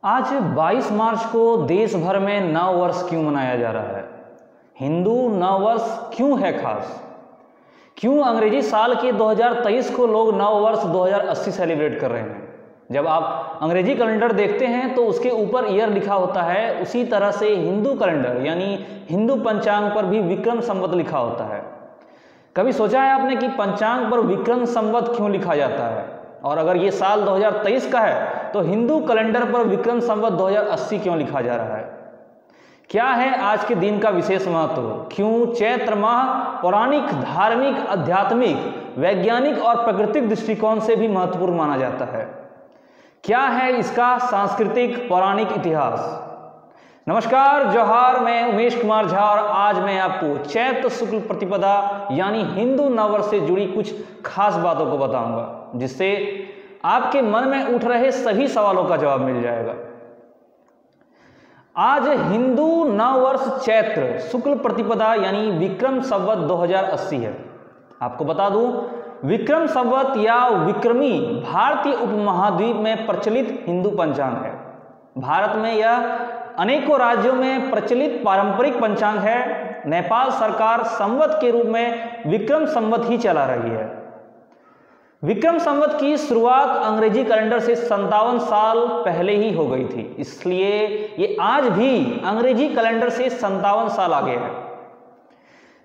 आज 22 मार्च को देश भर में नव वर्ष क्यों मनाया जा रहा है? हिंदू नव वर्ष क्यों है खास? क्यों अंग्रेजी साल के 2023 को लोग नव वर्ष 2080 सेलिब्रेट कर रहे हैं? जब आप अंग्रेजी कैलेंडर देखते हैं तो उसके ऊपर ईयर लिखा होता है, उसी तरह से हिंदू कैलेंडर यानी हिंदू पंचांग पर भी विक्रम संवत लिखा होता है। कभी सोचा है आपने कि पंचांग पर विक्रम संवत क्यों लिखा जाता है? और अगर ये साल 2023 का है तो हिंदू कैलेंडर पर विक्रम संवत 2080 क्यों लिखा जा रहा है? क्या है आज के दिन का विशेष महत्व? क्यों चैत्र माह पौराणिक, धार्मिक, आध्यात्मिक, वैज्ञानिक और प्राकृतिक दृष्टिकोण से भी महत्वपूर्ण माना जाता है? क्या है इसका सांस्कृतिक पौराणिक इतिहास? नमस्कार, जोहार, मैं उमेश कुमार झा और आज मैं आपको चैत्र शुक्ल प्रतिपदा यानी हिंदू नववर्ष से जुड़ी कुछ खास बातों को बताऊंगा, जिससे आपके मन में उठ रहे सभी सवालों का जवाब मिल जाएगा। आज हिंदू नववर्ष चैत्र शुक्ल प्रतिपदा यानी विक्रम संवत 2080 है। आपको बता दूं, विक्रम संवत या विक्रमी भारतीय उपमहाद्वीप में प्रचलित हिंदू पंचांग है। भारत में यह अनेकों राज्यों में प्रचलित पारंपरिक पंचांग है। नेपाल सरकार संवत के रूप में विक्रम संवत ही चला रही है। विक्रम संवत की शुरुआत अंग्रेजी कैलेंडर से 57 साल पहले ही हो गई थी, इसलिए ये आज भी अंग्रेजी कैलेंडर से 57 साल आगे है।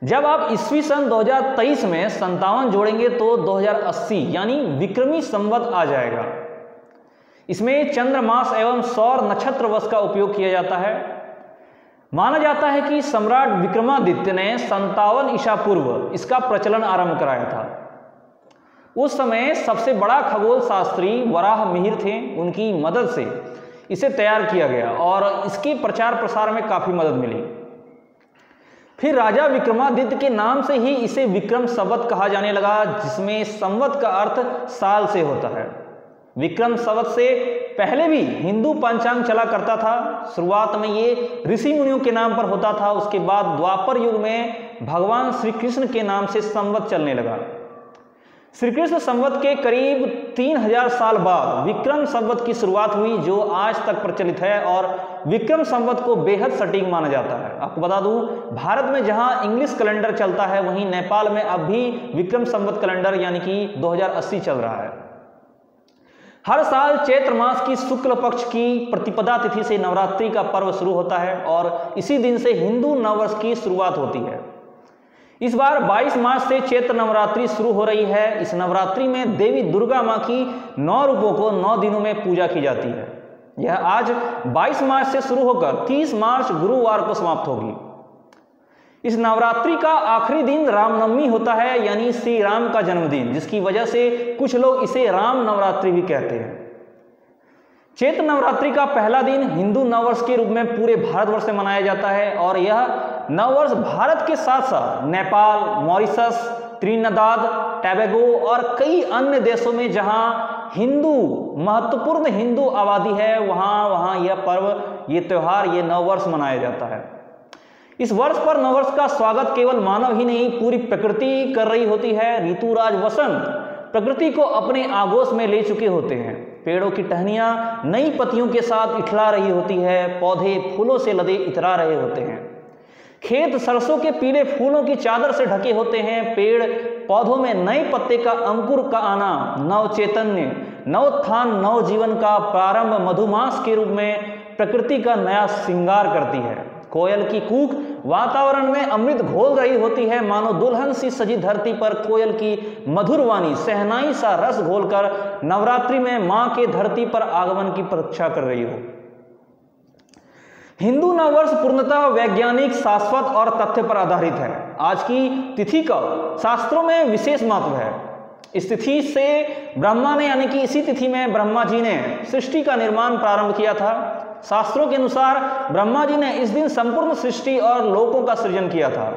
जब आप ईस्वी सन 2023 में 57 जोड़ेंगे तो 2080 यानी विक्रमी संवत आ जाएगा। इसमें चंद्रमास एवं सौर नक्षत्र वर्ष का उपयोग किया जाता है। माना जाता है कि सम्राट विक्रमादित्य ने 57 ईसा पूर्व इसका प्रचलन आरंभ कराया था। उस समय सबसे बड़ा खगोल शास्त्री वराह मिहिर थे, उनकी मदद से इसे तैयार किया गया और इसके प्रचार प्रसार में काफी मदद मिली। फिर राजा विक्रमादित्य के नाम से ही इसे विक्रम संवत कहा जाने लगा, जिसमें संवत का अर्थ साल से होता है। विक्रम संवत से पहले भी हिंदू पंचांग चला करता था। शुरुआत में ये ऋषि मुनियों के नाम पर होता था, उसके बाद द्वापर युग में भगवान श्री कृष्ण के नाम से संवत चलने लगा। श्री कृष्ण संवत के करीब 3000 साल बाद विक्रम संवत की शुरुआत हुई, जो आज तक प्रचलित है और विक्रम संवत को बेहद सटीक माना जाता है। आपको बता दूं, भारत में जहां इंग्लिश कैलेंडर चलता है, वहीं नेपाल में अब भी विक्रम संवत कैलेंडर यानी कि 2080 चल रहा है। हर साल चैत्र मास की शुक्ल पक्ष की प्रतिपदा तिथि से नवरात्रि का पर्व शुरू होता है और इसी दिन से हिंदू नववर्ष की शुरुआत होती है। इस बार 22 मार्च से चैत्र नवरात्रि शुरू हो रही है। इस नवरात्रि में देवी दुर्गा मां की 9 रूपों को 9 दिनों में पूजा की जाती है। यह आज 22 मार्च से शुरू होकर 30 मार्च गुरुवार को समाप्त होगी। इस नवरात्रि का आखिरी दिन रामनवमी होता है, यानी श्री राम का जन्मदिन, जिसकी वजह से कुछ लोग इसे राम नवरात्रि भी कहते हैं। चैत्र नवरात्रि का पहला दिन हिंदू नववर्ष के रूप में पूरे भारतवर्ष में मनाया जाता है और यह नववर्ष भारत के साथ साथ नेपाल, मॉरिशस, त्रिनिदाद, टोबैगो और कई अन्य देशों में जहां महत्वपूर्ण हिंदू आबादी है, वहां यह पर्व, ये त्योहार, ये नववर्ष मनाया जाता है। इस वर्ष पर नववर्ष का स्वागत केवल मानव ही नहीं, पूरी प्रकृति कर रही होती है। ऋतुराज वसंत प्रकृति को अपने आगोश में ले चुके होते हैं। पेड़ों की टहनियां नई पत्तियों के साथ इठला रही होती है, पौधे फूलों से लदे इतरा रहे होते हैं, खेत सरसों के पीले फूलों की चादर से ढके होते हैं, पेड़ पौधों में नए पत्ते का अंकुर का आना नव चैतन्य, नवोत्थान, नव जीवन का प्रारंभ मधुमास के रूप में प्रकृति का नया श्रृंगार करती है। कोयल की कूक वातावरण में अमृत घोल रही होती है, मानो दुल्हन सी सजी धरती पर कोयल की मधुर वाणी सहनाई सा रस घोलकर नवरात्रि में मां के धरती पर आगमन की प्रतीक्षा कर रही हो। हिंदू नववर्ष पूर्णतः वैज्ञानिक, शाश्वत और तथ्य पर आधारित है। आज की तिथि का शास्त्रों में विशेष महत्व है। इस तिथि से ब्रह्मा ने यानी कि इसी तिथि में ब्रह्मा जी ने सृष्टि का निर्माण प्रारंभ किया था। शास्त्रों के अनुसार ब्रह्मा जी ने इस दिन संपूर्ण सृष्टि और लोकों का सृजन किया था।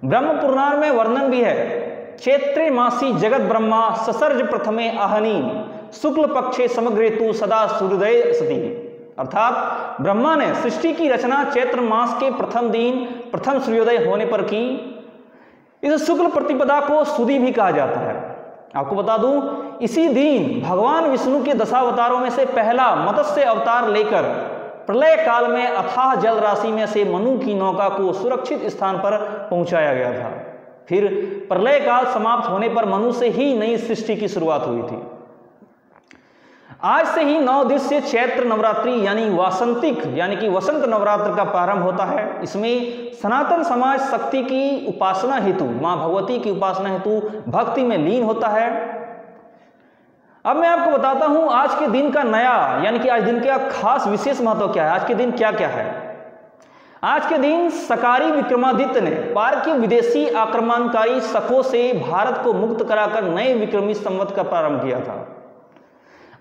ब्रह्म पुराण में वर्णन भी है, चैत्रे मासी जगत ब्रह्मा ससर्ज प्रथमे आहनी शुक्ल पक्षे समग्रेतु सदा सूर्योदय सती। अर्थात ब्रह्मा ने सृष्टि की रचना चैत्र मास के प्रथम दिन प्रथम सूर्योदय होने पर की। इस शुक्ल प्रतिपदा को सुदी भी कहा जाता है। आपको बता दूं, इसी दिन भगवान विष्णु के दशावतारों में से पहला मत्स्य अवतार लेकर प्रलय काल में अथाह जल राशि में से मनु की नौका को सुरक्षित स्थान पर पहुंचाया गया था। फिर प्रलय काल समाप्त होने पर मनु से ही नई सृष्टि की शुरुआत हुई थी। आज से ही 9 दिवसीय चैत्र नवरात्रि यानी वासंतिक यानी कि वसंत नवरात्र का प्रारंभ होता है। इसमें सनातन समाज शक्ति की उपासना हेतु, मां भगवती की उपासना हेतु भक्ति में लीन होता है। अब मैं आपको बताता हूं आज के दिन का नया यानी कि आज दिन का खास विशेष महत्व क्या है। आज के दिन क्या क्या है। आज के दिन सकारी विक्रमादित्य ने पार के विदेशी आक्रमणकारी शकों से भारत को मुक्त कराकर नए विक्रमी संवत का प्रारंभ किया था।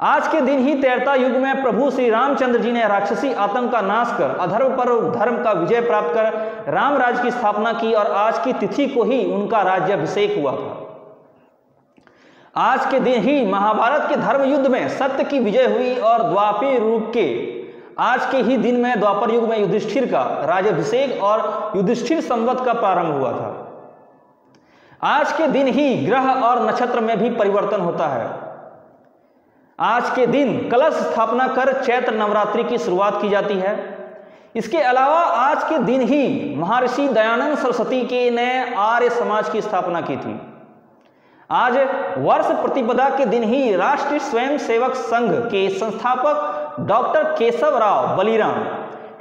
आज के दिन ही त्रेता युग में प्रभु श्री रामचंद्र जी ने राक्षसी आतंक का नाश कर अधर्म पर धर्म का विजय प्राप्त कर राम राज्य की स्थापना की और आज की तिथि को ही उनका राज्याभिषेक हुआ था। आज के दिन ही महाभारत के धर्म युद्ध में सत्य की विजय हुई और द्वापर युग के आज के ही दिन में द्वापर युग में युधिष्ठिर का राज्याभिषेक और युधिष्ठिर संवत का प्रारंभ हुआ था। आज के दिन ही ग्रह और नक्षत्र में भी परिवर्तन होता है। आज के दिन कलश स्थापना कर चैत्र नवरात्रि की शुरुआत की जाती है। इसके अलावा आज के दिन ही महर्षि दयानंद सरस्वती के ने आर्य समाज की स्थापना की थी। आज वर्ष प्रतिपदा के दिन ही राष्ट्रीय स्वयंसेवक संघ के संस्थापक डॉक्टर केशव राव बलिराम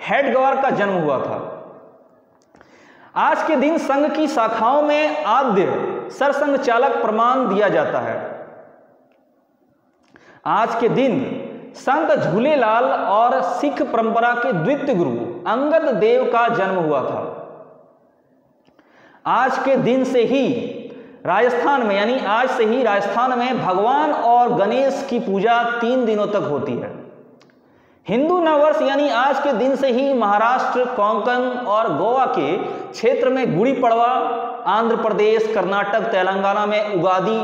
हेडगेवार का जन्म हुआ था। आज के दिन संघ की शाखाओं में आद्य सरसंघ चालक प्रमाण दिया जाता है। आज के दिन संत झूलेलाल और सिख परंपरा के द्वितीय गुरु अंगद देव का जन्म हुआ था। आज के दिन से ही राजस्थान में यानी आज से ही राजस्थान में भगवान और गणेश की पूजा 3 दिनों तक होती है। हिंदू नववर्ष यानी आज के दिन से ही महाराष्ट्र, कोंकण और गोवा के क्षेत्र में गुड़ी पड़वा, आंध्र प्रदेश, कर्नाटक, तेलंगाना में उगादी,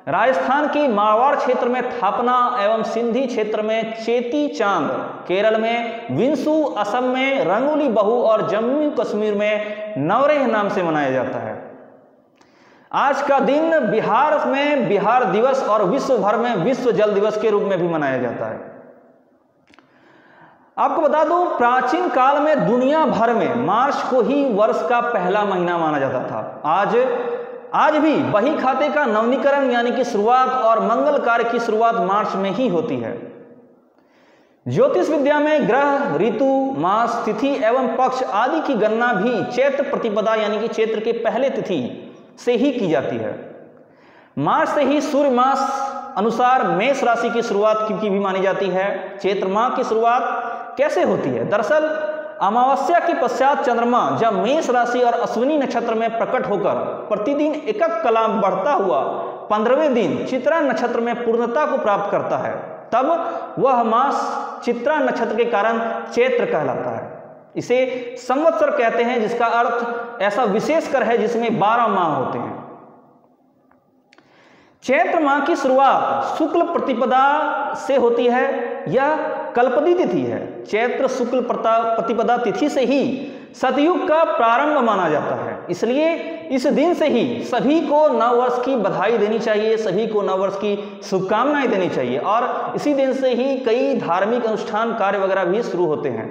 राजस्थान के मारवाड़ क्षेत्र में थापना एवं सिंधी क्षेत्र में चेती चांद, केरल में विंसु, असम में रंगोली बहु और जम्मू कश्मीर में नवरेह नाम से मनाया जाता है। आज का दिन बिहार में बिहार दिवस और विश्व भर में विश्व जल दिवस के रूप में भी मनाया जाता है। आपको बता दूं, प्राचीन काल में दुनिया भर में मार्च को ही वर्ष का पहला महीना माना जाता था। आज भी बही खाते का नवीनीकरण यानी कि शुरुआत और मंगल कार्य की शुरुआत मार्च में ही होती है। ज्योतिष विद्या में ग्रह, ऋतु, मास, तिथि एवं पक्ष आदि की गणना भी चैत्र प्रतिपदा यानी कि चैत्र के पहले तिथि से ही की जाती है। मार्च से ही सूर्य मास अनुसार मेष राशि की शुरुआत की भी मानी जाती है। चैत्र माह की शुरुआत कैसे होती है? दरअसल अमावस्या के पश्चात चंद्रमा जब मेष राशि और अश्विनी नक्षत्र में प्रकट होकर प्रतिदिन एक कला बढ़ता हुआ 15वें दिन चित्रा नक्षत्र में पूर्णता को प्राप्त करता है, तब वह मास चित्रा नक्षत्र के कारण चैत्र कहलाता है। इसे संवत्सर कहते हैं, जिसका अर्थ ऐसा विशेषकर है जिसमें 12 माह होते हैं। चैत्र माह की शुरुआत शुक्ल प्रतिपदा से होती है। यह कल्पदी तिथि है। चैत्र शुक्ल प्रतिपदा तिथि से ही सतयुग का प्रारंभ माना जाता है। इसलिए इस दिन से ही सभी को नववर्ष की बधाई देनी चाहिए, सभी को नववर्ष की शुभकामनाएं देनी चाहिए और इसी दिन से ही कई धार्मिक अनुष्ठान कार्य वगैरह भी शुरू होते हैं।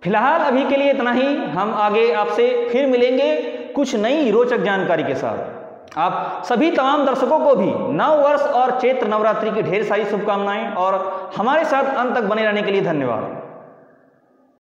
फिलहाल अभी के लिए इतना ही। हम आगे आपसे फिर मिलेंगे कुछ नई रोचक जानकारी के साथ। आप सभी तमाम दर्शकों को भी नव वर्ष और चैत्र नवरात्रि की ढेर सारी शुभकामनाएं और हमारे साथ अंत तक बने रहने के लिए धन्यवाद।